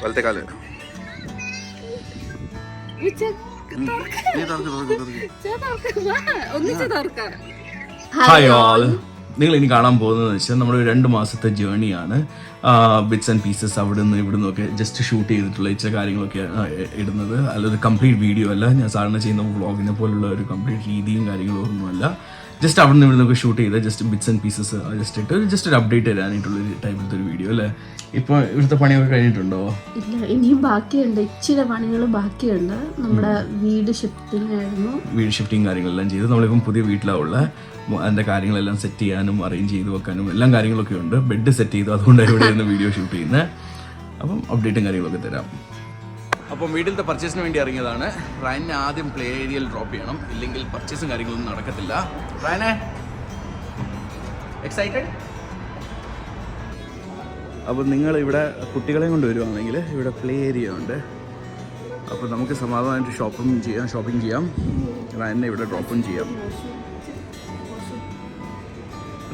വലത്തെ കാല്. Hi all, നിങ്ങൾ ഇനി കാണാൻ പോകുന്നത് വെച്ചാൽ നമ്മുടെ 2 മാസത്തെ ജേർണിയാണ്. ബിറ്റ്സ് ആൻഡ് പീസസ് അവിടെ നിന്ന് ഇവിടെ നിന്നൊക്കെ ജസ്റ്റ് ഷൂട്ട് ചെയ്തിട്ടുള്ള ഇച്ചിരി കാര്യങ്ങളൊക്കെയാണ് ഇടുന്നത്. അല്ലൊരു കംപ്ലീറ്റ് വീഡിയോ അല്ല, ഞാൻ സാധാരണ ചെയ്യുന്ന വ്ളോഗിനെ പോലുള്ള ഒരു കംപ്ലീറ്റ് രീതിയും കാര്യങ്ങളും ഒന്നുമല്ല. ജസ്റ്റ് അവിടെ നിന്ന് ഇവിടെ നിന്നൊക്കെ ഷൂട്ട് ചെയ്ത് just bits and pieces just ഇട്ട് ജസ്റ്റ് ഒരു അപ്ഡേറ്റ് തരാനായിട്ടുള്ളൊരു ടൈപ്പിലത്തെ ഒരു വീഡിയോ അല്ലേ. ഇപ്പോൾ ഇവിടുത്തെ പണിയൊക്കെ കഴിഞ്ഞിട്ടുണ്ടോ? ഇല്ല, ഇനിയും ബാക്കിയുണ്ട്, ഇച്ചിരി പണികൾ ബാക്കിയുണ്ട്. നമ്മുടെ വീട് ഷിഫ്റ്റിംഗ് ആയിരുന്നു. വീട് ഷിഫ്റ്റിംഗ് കാര്യങ്ങളെല്ലാം ചെയ്ത് നമ്മളിപ്പം പുതിയ വീട്ടിലാവുള്ള അതിൻ്റെ കാര്യങ്ങളെല്ലാം സെറ്റ് ചെയ്യാനും അറേഞ്ച് ചെയ്ത് വെക്കാനും എല്ലാം കാര്യങ്ങളൊക്കെ ഉണ്ട്. ബെഡ് സെറ്റ് ചെയ്തു, അതുകൊണ്ടാണ് ഇവിടെ നിന്ന് വീഡിയോ ഷൂട്ട് ചെയ്യുന്നത്. അപ്പം അപ്ഡേറ്റും കാര്യങ്ങളൊക്കെ തരാം. അപ്പം വീട്ടിലത്തെ പർച്ചേസിന് വേണ്ടി ഇറങ്ങിയതാണ്. റയനെ ആദ്യം പ്ലേ ഏരിയയിൽ ഡ്രോപ്പ് ചെയ്യണം, ഇല്ലെങ്കിൽ പർച്ചേസും കാര്യങ്ങളൊന്നും നടക്കത്തില്ല. റയനെ എക്സൈറ്റഡ്? അപ്പം നിങ്ങൾ ഇവിടെ കുട്ടികളെയും കൊണ്ട് വരുവാണെങ്കിൽ ഇവിടെ പ്ലേ ഏരിയ ഉണ്ട്. അപ്പോൾ നമുക്ക് സമാധാനമായിട്ട് ഷോപ്പിംഗ് ചെയ്യാം. റയനെ ഇവിടെ ഡ്രോപ്പും ചെയ്യാം.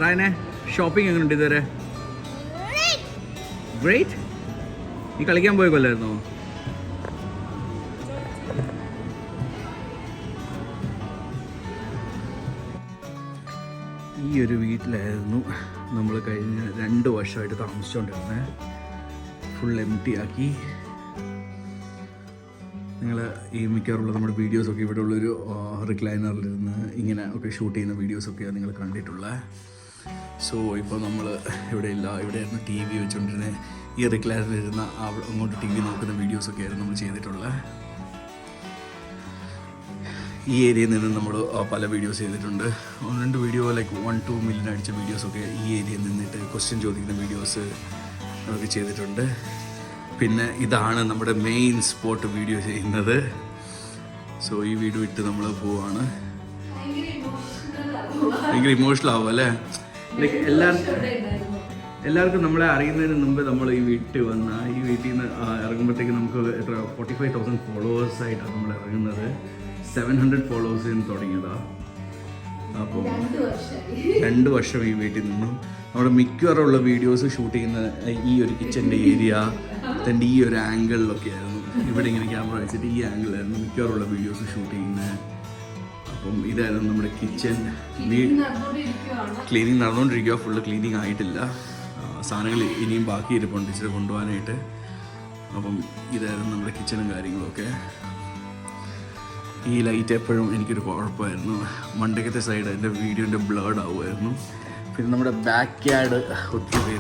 റയനെ ഷോപ്പിംഗ് എങ്ങനെയുണ്ട് ഇതുവരെ? ഗ്രേറ്റ്. നീ കളിക്കാൻ പോയ കൊല്ലായിരുന്നോ? ഈ ഒരു വീട്ടിലായിരുന്നു നമ്മൾ കഴിഞ്ഞ 2 വർഷമായിട്ട് താമസിച്ചുകൊണ്ടിരുന്നത്. ഫുൾ എംപ്റ്റി ആക്കി. നിങ്ങൾ ഈ മിക്കവാറുള്ള നമ്മുടെ വീഡിയോസൊക്കെ ഇവിടെ ഉള്ളൊരു റിക്ലൈനറിലിരുന്ന് ഇങ്ങനെ ഒക്കെ ഷൂട്ട് ചെയ്യുന്ന വീഡിയോസൊക്കെയാണ് നിങ്ങൾ കണ്ടിട്ടുള്ളത്. സോ ഇപ്പോൾ നമ്മൾ ഇവിടെ ഇല്ല, ഇവിടെയായിരുന്നു ടി വി വെച്ചുകൊണ്ടിരുന്നത്. ഈ റിക്ലൈനറിലിരുന്ന അങ്ങോട്ട് ടി വി നോക്കുന്ന വീഡിയോസൊക്കെ ആയിരുന്നു നമ്മൾ ചെയ്തിട്ടുള്ളത്. ഈ ഏരിയയിൽ നിന്ന് നമ്മൾ പല വീഡിയോസ് ചെയ്തിട്ടുണ്ട്. 1-2 വീഡിയോ ലൈക്ക് 1-2 മില്യൺ അടിച്ച വീഡിയോസൊക്കെ ഈ ഏരിയയിൽ നിന്നിട്ട് ക്വസ്റ്റ്യൻ ചോദിക്കുന്ന വീഡിയോസ് ഒക്കെ ചെയ്തിട്ടുണ്ട്. പിന്നെ ഇതാണ് നമ്മുടെ മെയിൻ സ്പോട്ട് വീഡിയോ ചെയ്യുന്നത്. സോ ഈ വീഡിയോ ഇട്ട് നമ്മൾ പോവാണ്. ഭയങ്കര ഇമോഷണൽ ആവും അല്ലേ? ലൈക്ക് എല്ലാവർക്കും നമ്മളെ അറിയുന്നതിന് മുമ്പ് നമ്മൾ ഈ വീട്ടിൽ ഈ വീട്ടിൽ നിന്ന് ഇറങ്ങുമ്പോഴത്തേക്ക് നമുക്ക് എത്ര 45,000 ഫോളോവേഴ്സായിട്ടാണ് നമ്മൾ ഇറങ്ങുന്നത്. 700 ഫോളോവേഴ്സിന് തുടങ്ങിയതാണ്. അപ്പം 2 വർഷം ഈ വീട്ടിൽ നിന്നും നമ്മുടെ മിക്കവാറുള്ള വീഡിയോസ് ഷൂട്ട് ചെയ്യുന്ന ഈ ഒരു കിച്ചൻ്റെ ഏരിയ, അതിൻ്റെ ഈ ഒരു ആംഗിളിലൊക്കെ ആയിരുന്നു. ഇവിടെ ഇങ്ങനെ ക്യാമറ വെച്ചിട്ട് ഈ ആംഗിളായിരുന്നു മിക്കവാറുള്ള വീഡിയോസ് ഷൂട്ട് ചെയ്യുന്നത്. അപ്പം ഇതായിരുന്നു നമ്മുടെ കിച്ചൺ. ക്ലീനിങ് നടന്നുകൊണ്ടിരിക്കുക, ഫുള്ള് ക്ലീനിങ് ആയിട്ടില്ല. സാധനങ്ങൾ ഇനിയും ബാക്കി ഇരിപ്പുണ്ട് ഇച്ചിരി കൊണ്ടുപോകാനായിട്ട്. അപ്പം ഇതായിരുന്നു നമ്മുടെ കിച്ചണും കാര്യങ്ങളൊക്കെ. ഈ ലൈറ്റ് എപ്പോഴും എനിക്കൊരു കുഴപ്പമായിരുന്നു. മണ്ടക്കത്തെ സൈഡ് എൻ്റെ വീഡിയോൻ്റെ ബ്ലേഡ് ആവുമായിരുന്നു. പിന്നെ നമ്മുടെ ബാക്ക് യാർഡ് ഒത്തിരി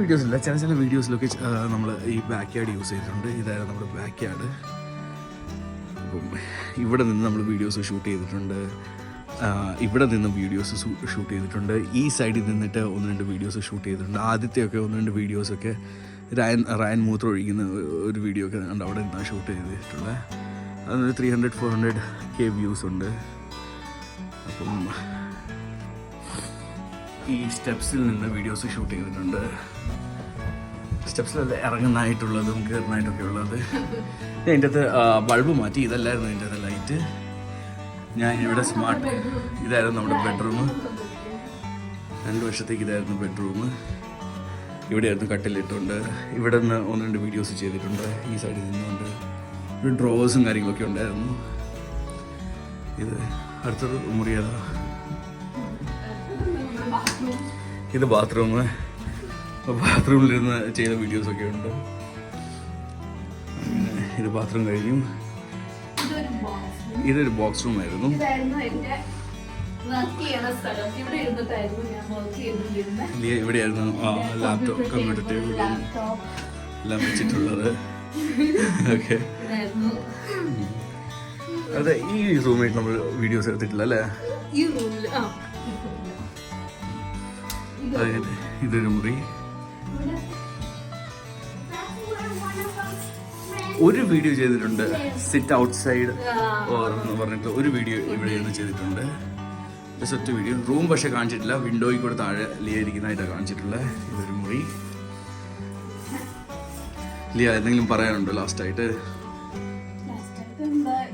വീഡിയോസ് ഇല്ല, ചില വീഡിയോസിലൊക്കെ നമ്മൾ ഈ ബാക്ക് യാർഡ് യൂസ് ചെയ്തിട്ടുണ്ട്. ഇതായിരുന്നു നമ്മുടെ ബാക്ക് യാർഡ്. അപ്പം ഇവിടെ നിന്ന് നമ്മൾ വീഡിയോസ് ഷൂട്ട് ചെയ്തിട്ടുണ്ട്. ഇവിടെ നിന്ന് വീഡിയോസ് ഷൂട്ട് ചെയ്തിട്ടുണ്ട്. ഈ സൈഡിൽ നിന്നിട്ട് 1-2 വീഡിയോസ് ഷൂട്ട് ചെയ്തിട്ടുണ്ട്. ആദ്യത്തെയൊക്കെ 1-2 വീഡിയോസൊക്കെ റയൻ മൂത്രം ഒഴിക്കുന്ന ഒരു വീഡിയോ ഒക്കെ ഉണ്ട്, അവിടെ നിന്നാണ് ഷൂട്ട് ചെയ്തിട്ടുള്ളത്. അതിന് 300-400K വ്യൂസ് ഉണ്ട്. അപ്പം ഈ സ്റ്റെപ്സിൽ നിന്ന് വീഡിയോസ് ഷൂട്ട് ചെയ്തിട്ടുണ്ട്. സ്റ്റെപ്സിലല്ല ഇറങ്ങുന്നതായിട്ടുള്ളതും കയറുന്നതായിട്ടൊക്കെ ഉള്ളത്. ഞാൻ ഇതിൻ്റെ അകത്ത് ബൾബ് മാറ്റി, ഇതല്ലായിരുന്നു ഇതിൻ്റെ അകത്ത് ലൈറ്റ്. ഞാൻ ഇവിടെ ഇതായിരുന്നു നമ്മുടെ ബെഡ്റൂം. 2 വർഷത്തേക്ക് ഇതായിരുന്നു ബെഡ്റൂം. ഇവിടെയായിരുന്നു കട്ടിലിട്ടുണ്ട്. ഇവിടെ നിന്ന് 1-2 വീഡിയോസ് ചെയ്തിട്ടുണ്ട്. ഈ സൈഡിൽ നിന്നുകൊണ്ട് ഒരു ഡ്രോവേഴ്സും കാര്യങ്ങളൊക്കെ ഉണ്ടായിരുന്നു. ഇത് അടുത്തൊരു മുറിയതാ. ഇത് ബാത്റൂമിലിരുന്ന് ചെയ്ത വീഡിയോസൊക്കെ ഉണ്ട്. അങ്ങനെ ഇത് ബാത്റൂം കഴിഞ്ഞു. ഇതൊരു ബോക്സ് റൂം ആയിരുന്നു. ഇവിടെയായിരുന്നു ലാപ്ടോപ്പ്, കമ്പ്യൂട്ടർ ടേബിളും എല്ലാം വെച്ചിട്ടുള്ളത്. ഓക്കെ, അതെ. ഈ റൂമായിട്ട് നമ്മൾ വീഡിയോസ് എടുത്തിട്ടില്ല അല്ലേ? ഇതൊരു മുറി. ഒരു വീഡിയോ ചെയ്തിട്ടുണ്ട്, സിറ്റ് ഔട്ട് സൈഡ് എന്ന് പറഞ്ഞിട്ട് ഒരു വീഡിയോ ഇവിടെ ഇരുന്ന് ചെയ്തിട്ടുണ്ട്. ജസ്റ്റ് ഒറ്റ വീഡിയോ. റൂം പക്ഷെ കാണിച്ചിട്ടില്ല, വിൻഡോയിൽ കൂടെ താഴെ ലിയ ഇരിക്കുന്നതായിട്ടാണ് കാണിച്ചിട്ടുള്ളത്. ഇതൊരു മുറി. ലിയ എന്തെങ്കിലും പറയാനുണ്ടോ ലാസ്റ്റായിട്ട്?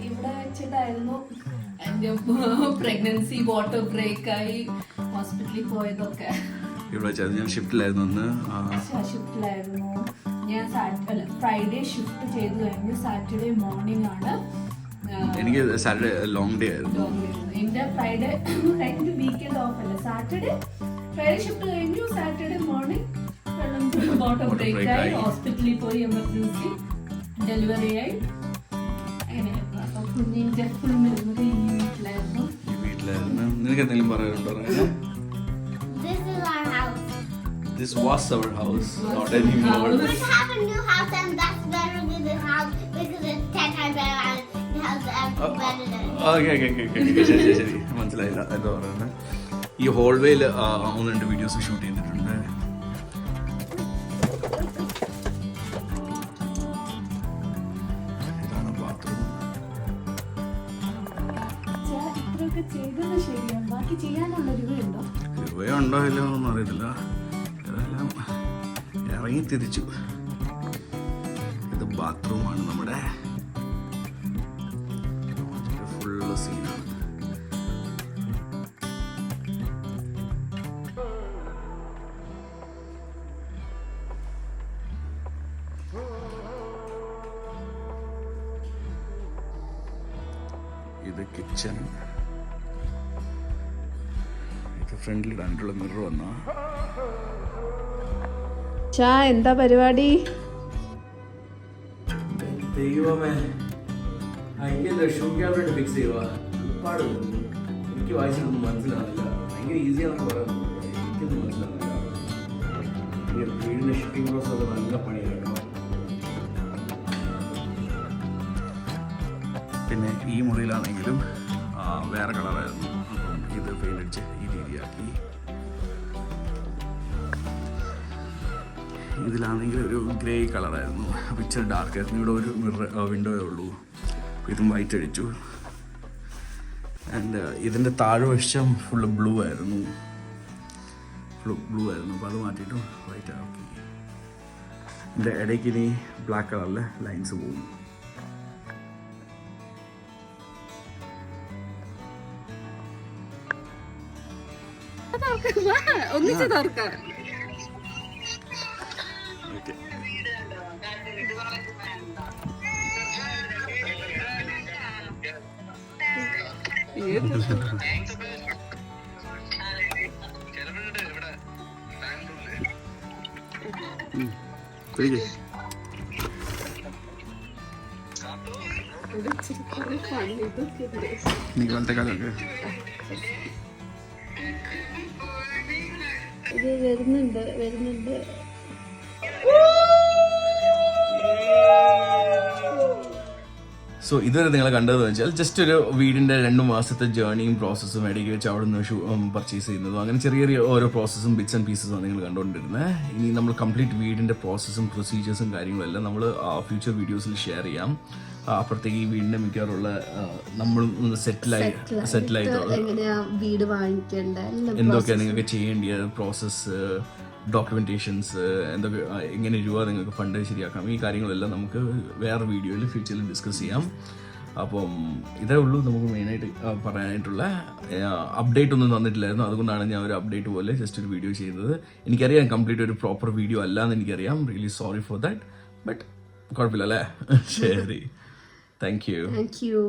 ഇവിടെ വെച്ചിട്ടായിരുന്നു എൻ്റെ പ്രഗ്നൻസി വാട്ടർ ബ്രേക്ക് ആയി ഹോസ്പിറ്റലിൽ പോയതൊക്കെ. ഇവിടെ വെച്ചായിരുന്നു. ഞാൻ ഷിഫ്റ്റിലായിരുന്നു അന്ന്. ഷിഫ്റ്റിലായിരുന്നു. ഞാൻ ഫ്രൈഡേ ഷിഫ്റ്റ് ചെയ്ത് കഴിഞ്ഞ് സാറ്റർഡേ മോർണിംഗ് ആണ് എനിക്ക് സാറ്റർഡേ ലോങ് ഡേ ആയിരുന്നു. എന്റെ ഫ്രൈഡേ കഴിഞ്ഞ് വീക്കെൻഡ് ഓഫ് അല്ല. ഫ്രൈഡേ ഷിഫ്റ്റ് കഴിഞ്ഞു. സാറ്റർഡേ മോർണിംഗ് ബോട്ടം ബ്രേക്ക് ആയി. ഹോസ്പിറ്റലിൽ പോയി എമർജൻസി ഡെലിവറി ആയി. അങ്ങനെയായിരുന്നു. അപ്പൊ കുഞ്ഞിന്റെ ഫുൾ മെമ്മറി ഈ വീട്ടിലായിരുന്നു. നിനക്ക് എന്തെങ്കിലും പറയാനുണ്ടോ? This was our house, not anymore. We have a new house and that's better than the house because it's 10 times better and the house is better than it. Okay. ശരി മനസ്സിലായില്ല എന്താ പറയുന്നത്. ഈ ഹോൾവേയിൽ 1-2 വീഡിയോസ് ഷൂട്ട് ചെയ്തിട്ടുണ്ട്. ഇതാണ് bathroom. ഇത്രയൊക്കെ ചെയ്തത് ശരിയാണ്. ബാക്കി ചെയ്യാനുള്ള രൂപയുണ്ടോ? രൂപയുണ്ടോ ഇല്ലോ എന്നൊന്നും അറിയത്തില്ല. ഇതെല്ലാം ഇറങ്ങി തിരിച്ചു. ഇത് ബാത്റൂമാണ് നമ്മുടെ. ഫുള്ള് സീനാണ്. ഇത് കിച്ചൺ. ഫ്രണ്ടിൽ ഇടാനുള്ള മിറർ വന്നാ. എന്താ പരിപാടി? ദൈവമേ, ഷൂ ക്യാബിനറ്റ് ഫിക്സ് ചെയ്യുക. ഒരുപാട് എനിക്ക് വായിച്ചിട്ടൊന്നും മനസ്സിലാവില്ല. ഭയങ്കര ഈസിയാണെന്ന് പറയുന്നത്. എനിക്കൊന്നും മനസ്സിലാവില്ല. വീടിൻ്റെ ഷിപ്പിംഗ് പ്രോസസ് ഒക്കെ നല്ല പണിയാണ് കേട്ടോ. പിന്നെ ഈ മുറിയിലാണെങ്കിലും വേറെ കളറായിരുന്നു. അപ്പം ഇത് പെയിൻ്റ് അടിച്ച് ഈ രീതിയാക്കി. ഇതിലാണെങ്കിൽ ഒരു ഗ്രേ കളറായിരുന്നു. പിക്ചർ ഡാർക്ക് ആയിരുന്നു. ഇവിടെ ഒരു മിറർ വിൻഡോയേ ഉള്ളൂ. ഇതും വൈറ്റ് അടിച്ചു. ആൻഡ് ഇതിൻ്റെ താഴ്വശം ഫുള്ള് ബ്ലൂ ആയിരുന്നു. അപ്പോൾ അത് മാറ്റിയിട്ട് വൈറ്റ് ആക്കി. ഇതിൻ്റെ ഇടയ്ക്ക് ഇനി ബ്ലാക്ക് കളറിലെ ലൈൻസ് പോകും. ഒന്നിച്ച് തുറക്കാം. ഇത് വരുന്നുണ്ട്. സോ ഇതുവരെ നിങ്ങൾ കണ്ടതെന്ന് വെച്ചാൽ ജസ്റ്റ് ഒരു വീടിൻ്റെ 2 മാസത്തെ ജേർണിയും പ്രോസസ്സും ഇടയ്ക്ക് വെച്ച് അവിടെ നിന്ന് പർച്ചേസ് ചെയ്യുന്നതും അങ്ങനെ ചെറിയ ചെറിയ ഓരോ പ്രോസസ്സും ബിറ്റ്സ് ആൻഡ് പീസസും നിങ്ങൾ കണ്ടുകൊണ്ടിരുന്നത്. ഇനി നമ്മൾ കംപ്ലീറ്റ് വീടിൻ്റെ പ്രോസസ്സും പ്രൊസീജിയേഴ്സും കാര്യങ്ങളും എല്ലാം നമ്മൾ ഫ്യൂച്ചർ വീഡിയോസിൽ ഷെയർ ചെയ്യാം. അപ്പുറത്തേക്ക് ഈ വീടിൻ്റെ മിക്കവാറുള്ള നമ്മൾ സെറ്റിലായി എങ്ങനെയാ വീട് വാങ്ങിക്കേണ്ട, എന്തൊക്കെയാണ് നിങ്ങൾക്ക് ചെയ്യേണ്ടിയ പ്രോസസ്സ്, ഡോക്യുമെൻറ്റേഷൻസ്, എന്തൊക്കെ എങ്ങനെ രൂപ നിങ്ങൾക്ക് ഫണ്ട് ശരിയാക്കാം, ഈ കാര്യങ്ങളെല്ലാം നമുക്ക് വേറെ വീഡിയോയിൽ ഫ്യൂച്ചറിൽ ഡിസ്കസ് ചെയ്യാം. അപ്പം ഇതേ ഉള്ളൂ നമുക്ക് മെയിനായിട്ട് പറയാനായിട്ടുള്ള. അപ്ഡേറ്റ് ഒന്നും തന്നിട്ടില്ലായിരുന്നു. അതുകൊണ്ടാണ് ഞാൻ ഒരു അപ്ഡേറ്റ് പോലെ ജസ്റ്റ് ഒരു വീഡിയോ ചെയ്യുന്നത്. എനിക്കറിയാം കംപ്ലീറ്റ് ഒരു പ്രോപ്പർ വീഡിയോ അല്ല എന്ന് എനിക്കറിയാം. Really sorry for that. But കുഴപ്പമില്ല അല്ലേ? ശരി, താങ്ക് യു.